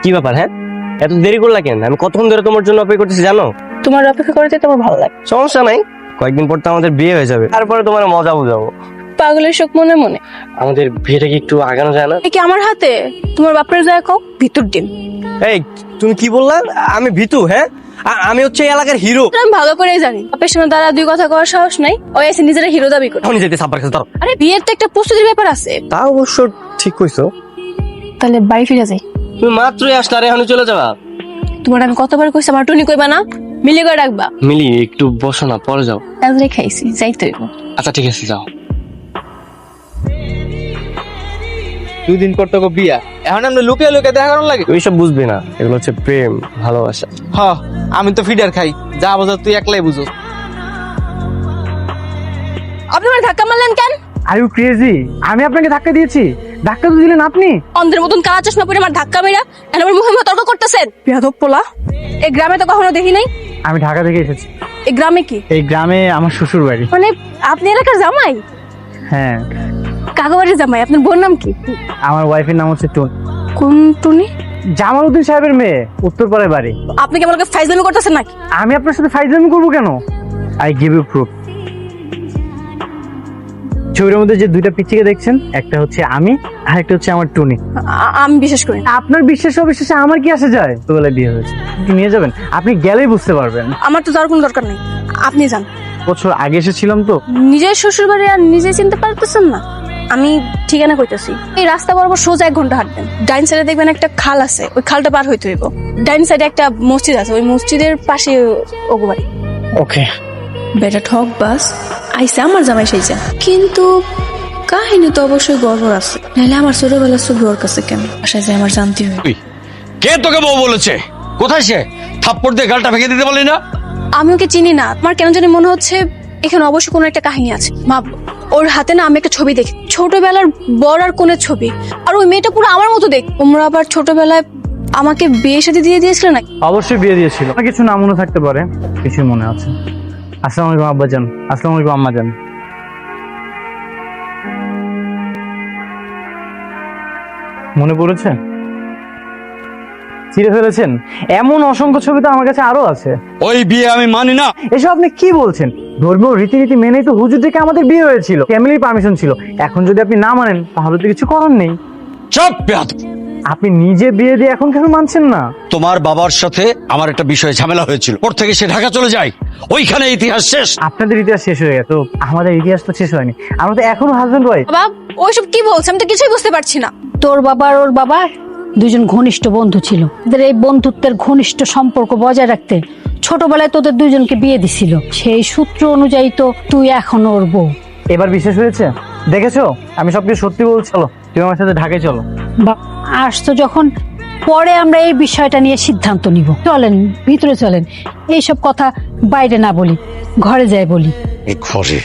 কি ব্যাপার? হ্যাঁ, এত দেরি করলা কেন? আমি কতক্ষণ ধরে তোমার জন্য অপেক্ষা করতেছি জানো? তোমার অপেক্ষা করতে তোমার ভালো লাগে। সমস্যা নাই, কয়েকদিন পর তো আমাদের বিয়ে হয়ে যাবে, তারপরে তোমার মজা বুঝাবো। পাগলের শোক মনে মনে। আমাদের বিয়েটা কি একটু আগানো যায় না? এ কি আমার হাতে? তোমার বাপের যায় কও ভিতর ডিম। এই তুমি কি বললা? আমি ভিতু? হ্যাঁ, আমি হচ্ছে এই এলাকার হিরো। আমি ভালো করেই জানি বাপের সামনে দাঁড়া দুই কথা কওয়ার সাহস নাই। ওই এসে নিজেরা হিরো দাবি করে। এখন যেতে সাব্বার কাছে দাঁড়াও। আরে বিয়ের তো একটা প্রস্তুতির ব্যাপার আছে। তা অবশ্য ঠিক কইছো। তাহলে বাড়ি ফিরে যাই। তুমি মাত্রই আসলে, আর এখন চলে যাবা? তোমার আমি কতবার কইছি আমার টুনি কইবা না, মিলে করে রাখবা। মিলি একটু বসো না, পরে যাও। তাহলে খাইছি যাইতে হইব। আচ্ছা ঠিক আছে, যাও। 2 দিন পর তোকে বিয়া, এখন আমরা লুকিয়ে লুকিয়ে দেখা করার লাগে। তুই সব বুঝবি না, এগুলো হচ্ছে প্রেম ভালোবাসা। হ, আমি তো ফিডার খাই, যা বোঝা তুই একলাই বুঝো। আপনি আমার ধাক্কা মারলেন কেন? Are you crazy? আমি আপনাকে ধাক্কা দিয়েছি? ধাক্কা তো দিলেন আপনি। অন্ধের মতন কালা চশমা পরে আমার ধাক্কা মেরা এখন আমার মুখে মুখে তর্ক করতেছেন। বিয়াদব পোলা। এই গ্রামে তো কখনো দেখি নাই। আমি ঢাকা থেকে এসেছি। এই গ্রামে কি? এই গ্রামে আমার শ্বশুর বাড়ি। মানে আপনি এলাকার জামাই? হ্যাঁ। কাকাবাড়ির জামাই। আপনার বোন নাম কি? আমার ওয়াইফের নাম হচ্ছে টুন। কোন টুনি? জামালউদ্দিন সাহেবের মেয়ে, উত্তরপাড়ায় বাড়ি। আপনি কি আমাকে ফাইজলামি করতেছেন নাকি? আমি আপনার সাথে ফাইজলামি করবো কেন? I give you proof. ছবির মধ্যে যে 2টা পিচ্চিকে দেখছেন, একটা হচ্ছে আমি আর একটা হচ্ছে আমার টুনি। আমি বিশ্বাস করি না। আপনার বিশ্বাস অবিশ্বাসে আমার কি আসে যায়? তো বলে বিয়ে হয়েছে, একটু নিয়ে যাবেন, আপনি গেলেই বুঝতে পারবেন। আমার তো যাওয়ার কোনো দরকার নেই, আপনি যান। বছর আগে এসেছিলাম তো। নিজের শ্বশুর বাড়ি আর নিজে চিনতে পারতেছেন না? আমি ঠিকানা কইতাছি, এই রাস্তা বরাবর সোজা 1 ঘন্টা হাঁটবেন। ডাইন সাইডে দেখবেন একটা খাল আছে, ওই খালটা পার হইতে হইব। ডাইন সাইডে একটা মসজিদ আছে, ওই মসজিদের পাশে ওগো বাড়ি। ওকে। বেটা ঠক বাস আইসা আমার জামাই সাইজা, কিন্তু কাহিনী তো অবশ্যই গড়বড় আছে। নাহলে আমার ছোটবেলার ছবি ওর কাছে কেন? বাসায় যায় আমার জানতে হবে। কে তোকে বউ বলেছে? কোথায় সে? থাপ্পড় দিয়ে গালটা ভেঙে দিতে বলি না? আমি ওকে চিনি না, আমার কেন জানি মনে হচ্ছে এখানে অবশ্যই কোনো একটা কাহিনী আছে। মা, ওর হাতে না আমি একটা ছবি দেখি, ছোটবেলার বড় আর কোনের ছবি। আর ওই মেয়েটা পুরো আমার মতো দেখ। তোমরা আবার ছোটবেলায় আমাকে বিয়ে শাদী দিয়ে দিয়েছিলে নাকি? অবশ্যই বিয়ে দিয়েছিল। আমার কিছু না মনে থাকতে পারে, কিছু মনে আছে। আসসালামু আলাইকুম আব্বাজান। আসসালামু আলাইকুম আম্মাজান। মনে পড়েছে? চিড়ে ফেলেছেন? এমন অসংখ্য ছবি তো আমার কাছে আরো আছে। ওই বিয়ে আমি মানি না। এসব আপনি কি বলছেন? ধর্মীয় রীতিনীতি মেনেই তো হুজুর থেকে আমাদের বিয়ে হয়েছিল, ফ্যামিলির পারমিশন ছিল। এখন যদি আপনি না মানেন তাহলে তো কিছু করার নেই। চুপ বেয়াদব। আপনি নিজে বিয়ে দিয়ে এখন কেন মানছেন না? তোমার বাবার সাথে আমার একটা বিষয়ে ঝামেলা হয়েছিল, ওর থেকে সে ঢাকা চলে যায়, ওইখানে ইতিহাস শেষ। আপনাদের ইতিহাস শেষ হয়ে গেছে, তো আমাদের ইতিহাস তো শেষ হয়নি। আমরা তো এখনো হাজবেন্ড ওয়াইফ। বাবা, ওইসব কি বলছে? আমি তো কিছুই বুঝতে পারছি না। তোর বাবা আর ওর বাবা 2জন ঘনিষ্ঠ বন্ধু ছিল। ওদের এই বন্ধুত্বের ঘনিষ্ঠ সম্পর্ক বজায় রাখতে ছোটবেলায় তোদের 2জনকে বিয়ে দিছিল। সেই সূত্র অনুযায়ী তো তুই এখন ওর বউ। এবার বিশেষ হয়েছে, দেখেছো আমি সবকিছু সত্যি বলছি। চলো তুমি আমার সাথে ঢাকায় চলো। আসতো যখন, পরে আমরা এই বিষয়টা নিয়ে সিদ্ধান্ত নিব। চলেন ভিতরে চলেন, এইসব কথা বাইরে না বলি, ঘরে যাই বলি। ঘরে?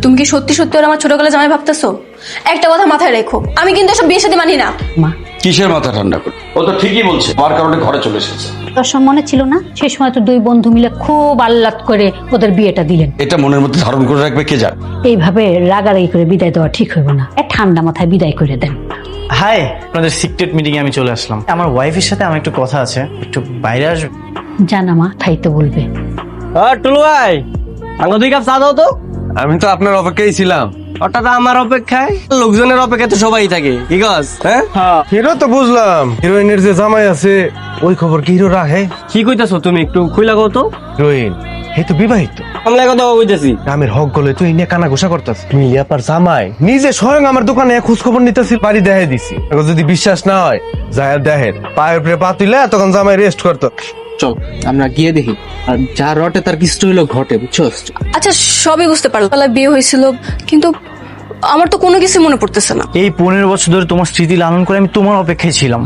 তুমি কি সত্যি সত্যি ওর আমার ছোটবেলায় জামাই ভাবতেছো? একটা কথা মাথায় রেখো, আমি কিন্তু এসব বিয়ে শাদী মানি না। মা, কিসের মাথা ঠান্ডা করে? ও তো ঠিকই বলছে, আমার কারণে ঘরে চলে এসেছে। তোর সব মনে ছিল না? সেই সময় তো 2 বন্ধু মিলে খুব আহ্লাদ করে ওদের বিয়েটা দিলেন। এটা মনের মধ্যে ধারণ করে রাখবে কে জানে। এইভাবে রাগারাগি করে বিদায় দেওয়া ঠিক হইব না। ঠান্ডা মাথায় বিদায় করে দেন। হাই, আপনাদের সিক্রেট মিটিং এ আমি চলে আসলাম। আমার ওয়াইফের সাথে আমার একটু কথা আছে, একটু বাইরে আসবে? জানা মা থাইতে বলবে। টুলু ভাই, আমাকে 2 কাপ চা দাও তো। আমি তো আপনার অপেক্ষায় ছিলাম। হঠাৎ আমার অপেক্ষায়? লোকজনের অপেক্ষায় তো সবাই থাকে, কি কস? হ্যাঁ, হিরো তো বুঝলাম, হিরোইনের যে জামাই আছে ওই খবর কি হিরো রাখে? কি কইতাছো তুমি? একটু খুইলা কও তো। হিরোইন হে তো বিবাহিত, আমরা কথা কইতেছি। গ্রামের হক গলে তুই নিয়ে কানা ঘোষা করতেছ। মিলিয়া পার জামাই নিজে স্বয়ং আমার দোকানে খোঁজ খবর নিতেছি, বাড়ি দেখাই দিছি। এখন যদি বিশ্বাস না হয় যায় দেখেন, পায়ের উপরে পা তুইলে তখন জামাই রেস্ট করতো। চল আমরা গিয়ে দেখি, আর যা রটে তার কিছু হইলো ঘটে, বুঝছস? আচ্ছা সবই বুঝতে পারলাম, তাহলে বিয়ে হয়েছিল, কিন্তু আমার তো কোনো কিছু মনে পড়তেছে না। এই 15 বছর ধরে তোমার স্মৃতি লালন করে আমি তোমার অপেক্ষায় ছিলাম।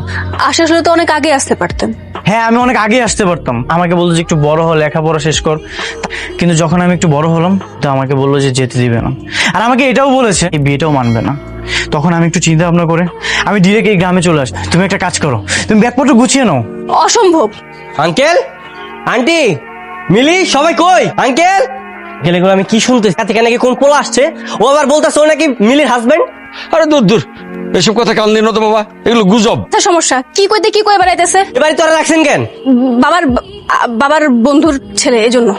আসলে তো অনেক আগে আসতে পারতেন। হ্যাঁ, আমি অনেক আগে আসতে পারতাম। আমাকে বললো যে একটু বড় হ, লেখাপড়া শেষ কর। কিন্তু যখন আমি একটু বড় হলাম তো আমাকে বললো যে যেতে দিবে না, আর আমাকে এটাও বলেছে এই বিয়েটাও মানবে না। তখন আমি একটু চিন্তা ভাবনা করে আমি ডিরেক্ট এই গ্রামে চলে আসি। তুমি একটা কাজ করো, তুমি ব্যাগপত্র গুছিয়ে নাও। অসম্ভব। আঙ্কেল, আন্টি, মিলি, সবাই কই? আঙ্কেল, গেলে আমি কি শুনতেছি? থেকে নাকি কোন পোলা আসছে, ও আবার বলতেছে ও নাকি মিলির হাজবেন্ড। আরে দূর দূর, এসব কথা কান দিন তো বাবা, এগুলো গুজব। তার সমস্যা কি কইতে কি কই বেড়াইতেছে? এবারে তোরা রাখছেন কেন? বাবার বন্ধুর ছেলে, এজন্য।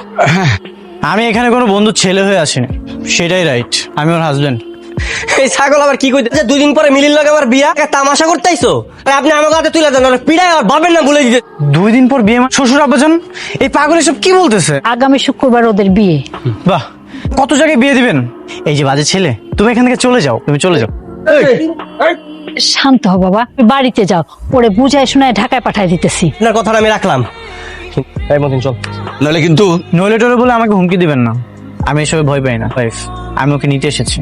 আমি এখানে কোনো বন্ধুর ছেলে হয়ে আসিনি, সেটাই রাইট, আমি ওর হাজবেন্ড। এই ছাগল আবার কি কইতেছে? 2 দিন পরে মিলির লগে আমার বিয়া, তামাশা করতেইছো? আর আপনি আমাকে হাতে তুলে দেন, পিড়ায় আর ভাবেন না ভুলে দিতে। 2 দিন পর বিয়ে? শ্বশুর আব্বাজান, এই পাগল এসব কি বলতেছে? আগামী শুক্রবার ওদের বিয়ে। বাহ, কত জায়গায় বিয়ে দিবেন? এই যে বাজে ছেলে, তুমি এখান থেকে চলে যাও, তুমি চলে যাও। শান্ত হ বাবা, বাড়িতে যাও, পরে বুঝায় শোনায় ঢাকায় পাঠায় দিতেছি। আপনার কথাটা আমি রাখলাম। এই মতিন চল। নাহলে কিন্তু নইলে টলে বলে আমাকে হুমকি দিবেন না, আমি এসবে ভয় পাই না ওয়াইফ, আমি ওকে নিতে এসেছি।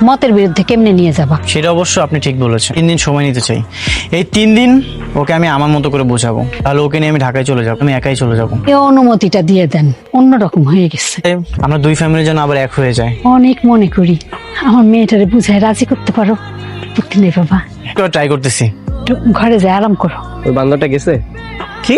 মতের বিরুদ্ধে কেমনে নিয়ে যাবা? সেটা অবশ্য আপনি ঠিক বলেছেন, 3 দিন সময় নিতে চাই। এই 3 দিন ওকে আমি আমার মতো করে বোঝাবো, তাহলে ওকে নিয়ে আমি ঢাকায় চলে যাবো, আমি একাই চলে যাবো। এই অনুমতিটা দিয়ে দেন, অন্যরকম হয়ে গেছে। আমরা 2 ফ্যামিলি যেন আবার এক হয়ে যায়। অনেক মনে করি আমার মেয়েটারে বুঝায় রাজি করতে পারো। বুদ্ধি নেই বাবা, একটু ট্রাই করতেছি। একটু ঘরে যায় আরাম করো। ওই বান্দরটা গেছে কি?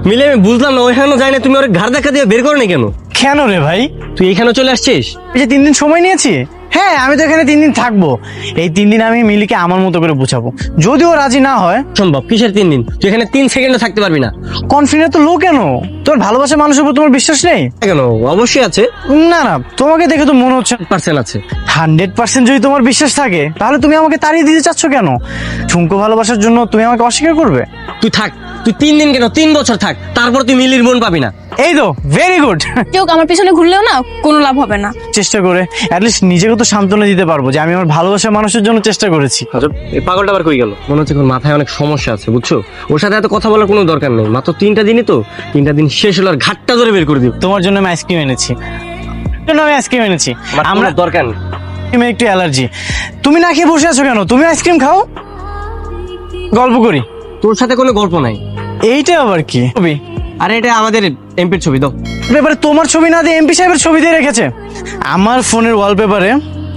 মিলে আমি বুঝলাম না, ওইখানে যাই না, তুমি ওর ঘাড় দেখা দিয়ে বের করো নি কেন? কেন রে ভাই? তুই এখানে চলে আসছিস? এই যে 3 দিন সময় নিয়েছি, হ্যাঁ আমি তো এখানে 3 দিন থাকবো। এই 3 দিন আমি মিলিকে আমার মতো করে বুঝাবো, যদিও রাজি না হয়। সম্ভব? কিসের 3 দিন? তুই এখানে 3 সেকেন্ডও থাকতে পারবি না। কনফিডেন্ট তো লো কেন? তোর ভালোবাসা মানুষের উপর তোমার বিশ্বাস নেই? কেন? অবশ্যই আছে, না না, তোমাকে দেখে তো মনে হচ্ছে 1% আছে। 100% যদি তোমার বিশ্বাস থাকে, তাহলে তুমি আমাকে তাড়িয়ে দিতে চাচ্ছ কেন? ঠুনকো ভালোবাসার জন্য তুমি আমাকে অস্বীকার করবে? তুই থাক, তুই 3 দিন কেন 3 বছর থাক, তারপর তুই মিলির বোন পাবি না। এই তো ভেরি গুড। কেউ আমার পিছনে ঘুরলেও না কোনো লাভ হবে না। চেষ্টা করে অ্যাটলিস্ট নিজেকে তো সান্ত্বনা দিতে পারবো যে আমি আমার ভালোবাসার মানুষের জন্য চেষ্টা করেছি। এই পাগলটা আবার কই গেল? মনে হচ্ছে ওর মাথায় অনেক সমস্যা আছে, বুঝছো? ওর সাথে এত কথা বলার কোনো দরকার নেই, মাত্র 3টা দিনই তো, 3টা দিন শেষ হলো আর ঘাটটা ধরে বের করে দিব। তোমার জন্য আমি আইসক্রিম এনেছি, আমরা আমরা দরকার নেই। আইসক্রিমে একটু অ্যালার্জি। তুমি না খেয়ে বসে আছো কেন? তুমি আইসক্রিম খাও, গল্প করি। তোর সাথে কোনো গল্প নাই। এইটা আবার কি ছবি? আরে এটা আমাদের এমপির ছবি, দাও। পেপারে তোমার ছবি না দিয়ে এমপি সাহেবের ছবি দিয়ে রেখেছে। আমার ফোনের ওয়ালপেপারে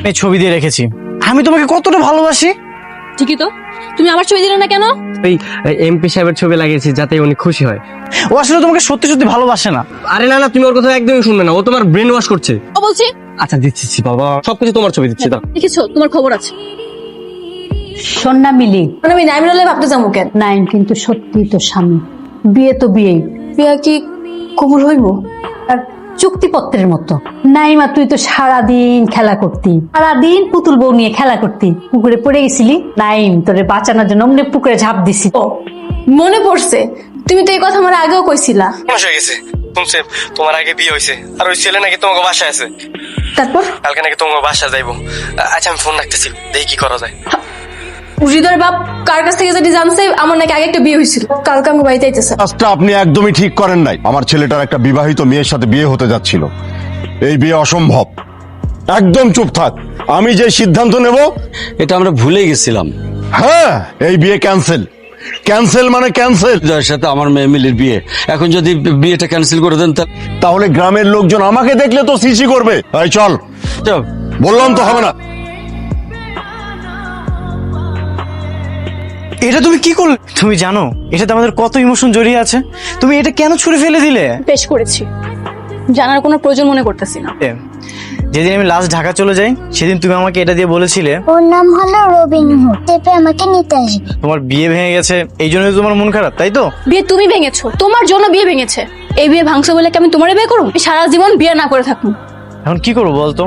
এই ছবি দিয়ে রেখেছি। আমি তোমাকে কতটা ভালোবাসি। ঠিকই তো, তুমি আমার ছবি দিলে না কেন? এই এমপি সাহেবের ছবি লাগিয়েছি যাতে উনি খুশি হয়। ও আসলে তোমাকে সত্যি সত্যি ভালোবাসে না। আরে না না, তুমি ওর কথা একদমই শুনবে না, ও তোমার ব্রেন ওয়াশ করছে। ও বলছি আচ্ছা দিচ্ছি বাবা, সবকিছু তোমার ছবি দিচ্ছি, দাও। দেখেছো, তোমার খবর আছে। সন্না মিলি, আমি নাইম হলে ভাবতে যাবো কেন? নাইম কিন্তু সত্যি তো স্বামী, বিয়ে তো বিয়েই, বিয়া কি কবুল হইব? আর চুক্তিপত্রের মতো। নাইমা তুই তো সারাদিন খেলা করতি, সারাদিন পুতুল বউ নিয়ে খেলা করতি, পুকুরে পড়ে গেছিলি। নাইম তোরে বাঁচানোর জন্য অমনি পুকুরে ঝাঁপ দিছি। ও মনে পড়ছে, তুমি তো এই কথা আমার আগেও কইছিলা। হয়ে গেছে, শুনছে তোমার আগে বিয়ে হয়েছে, আর ওই ছেলে নাকি তোমাকে বাসায় আছে, তারপর কালকে নাকি তোমাকে বাসা যাইবো। আচ্ছা আমি ফোন রাখতেছি, দেখি কি করা যায়। হৃদয়ের বাপ কার কাছ থেকে যদি জানছে আমার নাকি আগে একটা বিয়ে হয়েছিল, কালকে আমি বাড়িতে আইতেছে। কাজটা আপনি একদমই ঠিক করেন নাই। আমার ছেলেটার একটা বিবাহিত মেয়ের সাথে বিয়ে হতে যাচ্ছিল, এই বিয়ে অসম্ভব। একদম চুপ থাক, আমি যে সিদ্ধান্ত নেব। এটা আমরা ভুলে গেছিলাম। হ্যাঁ, এই বিয়ে ক্যান্সেল। ক্যান্সেল মানে ক্যান্সেল। যার সাথে আমার মেয়ে মিলির বিয়ে, এখন যদি বিয়েটা ক্যান্সেল করে দেন তাহলে গ্রামের লোকজন আমাকে দেখলে তো সিসি করবে। এই চল, বললাম তো হবে না। এটা তুমি কি করলে? তুমি জানো এটাতে আমাদের কত ইমোশন জড়িয়ে আছে? তুমি এটা কেন ছুঁড়ে ফেলে দিলে? বেশ করেছি, জানার কোনো প্রয়োজন মনে করতেছি না। যেদিন আমি লাস্ট ঢাকা চলে যাই, সেদিন তুমি আমাকে এটা দিয়ে বলেছিলে ওর নাম হলো রবিন হুড, চেপে আমাকে নিতে আসবে। তোমার বিয়ে ভেঙে গেছে, এই জন্যই তোমার মন খারাপ, তাই তো? বিয়ে তুমি ভেঙেছো, তোমার জন্য বিয়ে ভেঙেছে। এই বিয়ে ভাঙছো বলে কি আমি তোমারে বিয়ে করবো? আমি সারা জীবন বিয়ে না করে থাকবো। এখন কি করবো বলতো?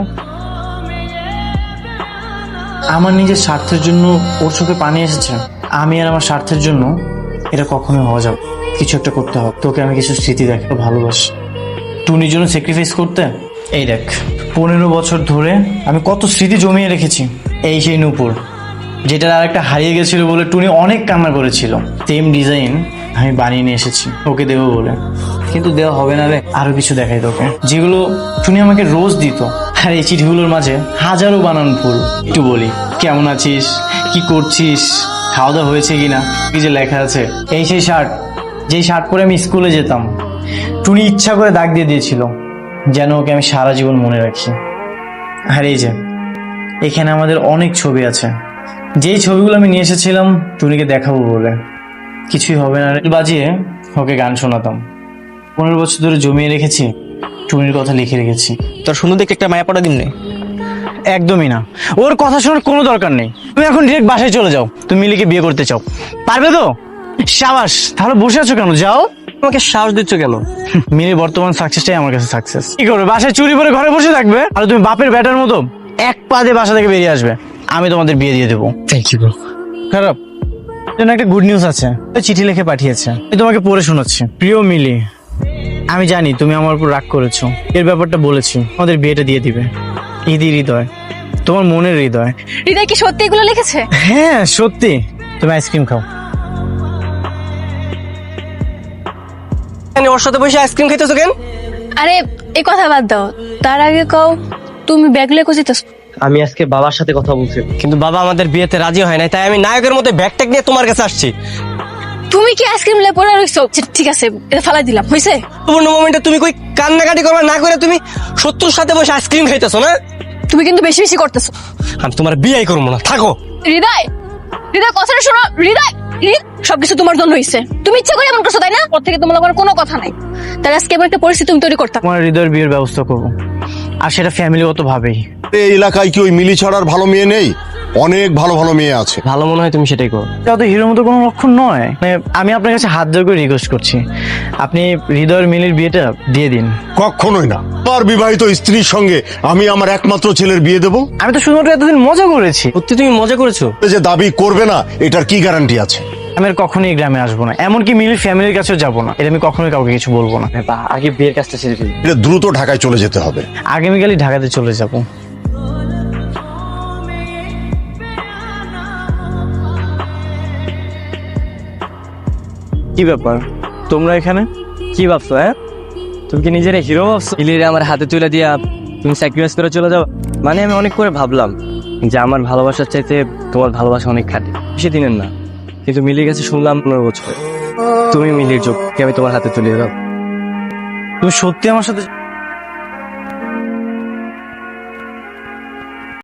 আমার নিজের স্বার্থের জন্য ওর চোখে পানি এসেছে, আমি আর আমার স্বার্থের জন্য এটা কখনোই হওয়া যাবে। কিছু একটা করতে হবে। তোকে আমি কিছু স্মৃতি দেখে ভালোবাসি, টুনির জন্য স্যাক্রিফাইস করতে। এই দেখ, 15 বছর ধরে আমি কত স্মৃতি জমিয়ে রেখেছি। এই সেই নূপুর, যেটার আর একটা হারিয়ে গেছিল বলে টুনি অনেক কান্না করেছিল। সেম ডিজাইন আমি বানিয়ে নিয়ে এসেছি ওকে দেবো বলে, কিন্তু দেওয়া হবে না রে। আরো কিছু দেখাই তোকে, যেগুলো টুনি আমাকে রোজ দিত। আর এই চিঠিগুলোর মাঝে হাজারো বানান ফুল। একটু বলি, কেমন আছিস, কি করছিস, খাওয়া দাওয়া হয়েছে কিনা, কি যে লেখা আছে। এই সেই শার্ট, যেই শার্ট পরে আমি স্কুলে যেতাম, টুনি ইচ্ছা করে দাগ দিয়ে দিয়েছিল যেন ওকে আমি সারা জীবন মনে রাখি। আর এই যে এখানে আমাদের অনেক ছবি আছে, যেই ছবিগুলো আমি নিয়ে এসেছিলাম টুনিকে দেখাবো বলে। কিছুই হবে না বাজিয়ে ওকে গান শোনাতাম। 15 বছর ধরে জমিয়ে রেখেছি, টুনির কথা লিখে রেখেছি। তোর সুন্দর দেখে একটা মায়া পড়া দিমনে। একদমই না, ওর কথা শোনার কোনো দরকার নেই। তুমি এখন ডিরেক্ট বাসায় চলে যাও। তুমি মিলিকে বিয়ে করতে চাও, পারবে তো? সাবাস, তাহলে বসে আছো কেন, যাও। আমাকে সাহস দিচ্ছ কেন? মিলি বর্তমান সাকসেসটাই আমার কাছে সাকসেস। কি করবে, বাসায় চুরি করে ঘরে বসে থাকবে? আর তুমি বাপের ব্যাটার মতো এক পা দিয়ে বাসা থেকে বেরিয়ে আসবে। আমি তোমাদের বিয়ে দিয়ে দেবো। Thank you bro. খারাপ জন্য একটা গুড নিউজ আছে, চিঠি লিখে পাঠিয়েছে, আমি তোমাকে পড়ে শোনাচ্ছি। প্রিয় মিলি, আমি জানি তুমি আমার উপর রাগ করেছো, এর ব্যাপারটা বলেছি, আমাদের বিয়েটা দিয়ে দিবে। ইদি হৃদয়, তোমার মনের হৃদয়। হৃদয় কি সত্যি এগুলো লিখেছে? হ্যাঁ সত্যি। তুমি আইসক্রিম খাও। ওর সাথে বসে আইসক্রিম খাইতেছো কেন? আরে এই কথা বাদ দাও, তার আগে কও তুমি ব্যাগ লেখো যেতেছো। আমি আজকে বাবার সাথে কথা বলছি, কিন্তু বাবা আমাদের বিয়েতে রাজি হয় নাই, তাই আমি নায়কের মতো ব্যাগ ট্যাগ নিয়ে তোমার কাছে আসছি। তুমি কি আইসক্রিম লে পড়ে রইছো? ঠিক আছে, এটা ফালাই দিলাম, হইছে? পূর্ণ মোমেন্টে তুমি কই কান্নাকাটি করবা না করে তুমি শত্রুর সাথে বসে আইসক্রিম খাইতেছো না? তুমি কিন্তু বেশি বেশি করতেছো। আমি তোমার বিয়ে করবো না, থাকো। হৃদয়, হৃদয় কথাটা শোনো। হৃদয়, সবকিছু তোমার জন্য হইছে, তুমি ইচ্ছা করে এমন করছো তাই না? ওর থেকে তোমার আমার কোনো কথা নাই। তার আজকে এমন একটা পরিস্থিতি তুমি তৈরি করতাম। তোমার হৃদয়ের বিয়ের ব্যবস্থা করবো, আর সেটা ফ্যামিলিগত ভাবেই। এই এলাকায় কি ওই মিলি ছাড়ার ভালো মেয়ে নেই? অনেক ভালো ভালো মেয়ে আছে। ভালো মনে হয় তুমি সেটাই করো। এটা তো হিরোর মতো কোনো লক্ষণ নয়। মানে আমি আপনার কাছে হাত জোর করে রিকোয়েস্ট করছি, আপনি হৃদয়ের মিলির বিয়েটা দিয়ে দিন। কখনোই না। আমার বিবাহিত স্ত্রীর সঙ্গে আমি আমার একমাত্র ছেলের বিয়ে দেবো? আমি তো শুধুমাত্র এতদিন মজা করেছি। সত্যি তুমি মজা করেছো? যে দাবি করবে না, এটার কি গ্যারান্টি আছে? আমি আর কখনোই গ্রামে আসবো না, এমনকি মিলির ফ্যামিলির কাছেও যাবো না। এটা আমি কখনোই কাউকে কিছু বলবো না। আগে বিয়ের কাজটা সেরে ফেলি। এটা দ্রুত ঢাকায় চলে যেতে হবে। আগামীকালই ঢাকাতে চলে যাব। কি ব্যাপার, তোমরা এখানে? কি ভাবছো? হ্যাঁ, তুমি কি নিজের হিরো ভাবছো? ইলিরে আমার হাতে তুলে দিয়া তুমি স্যাক্রিফাইস করে চলে যাও? মানে আমি অনেক করে ভাবলাম যে আমার ভালোবাসার চাইতে তোমার ভালোবাসা অনেক খাঁটি, বেশি দিনের না। কিন্তু মিলির কাছে শুনলাম 15 বছরে। তুমি মিলির যোগ্য, আমি তোমার হাতে তুলে দাও। তুমি সত্যি আমার সাথে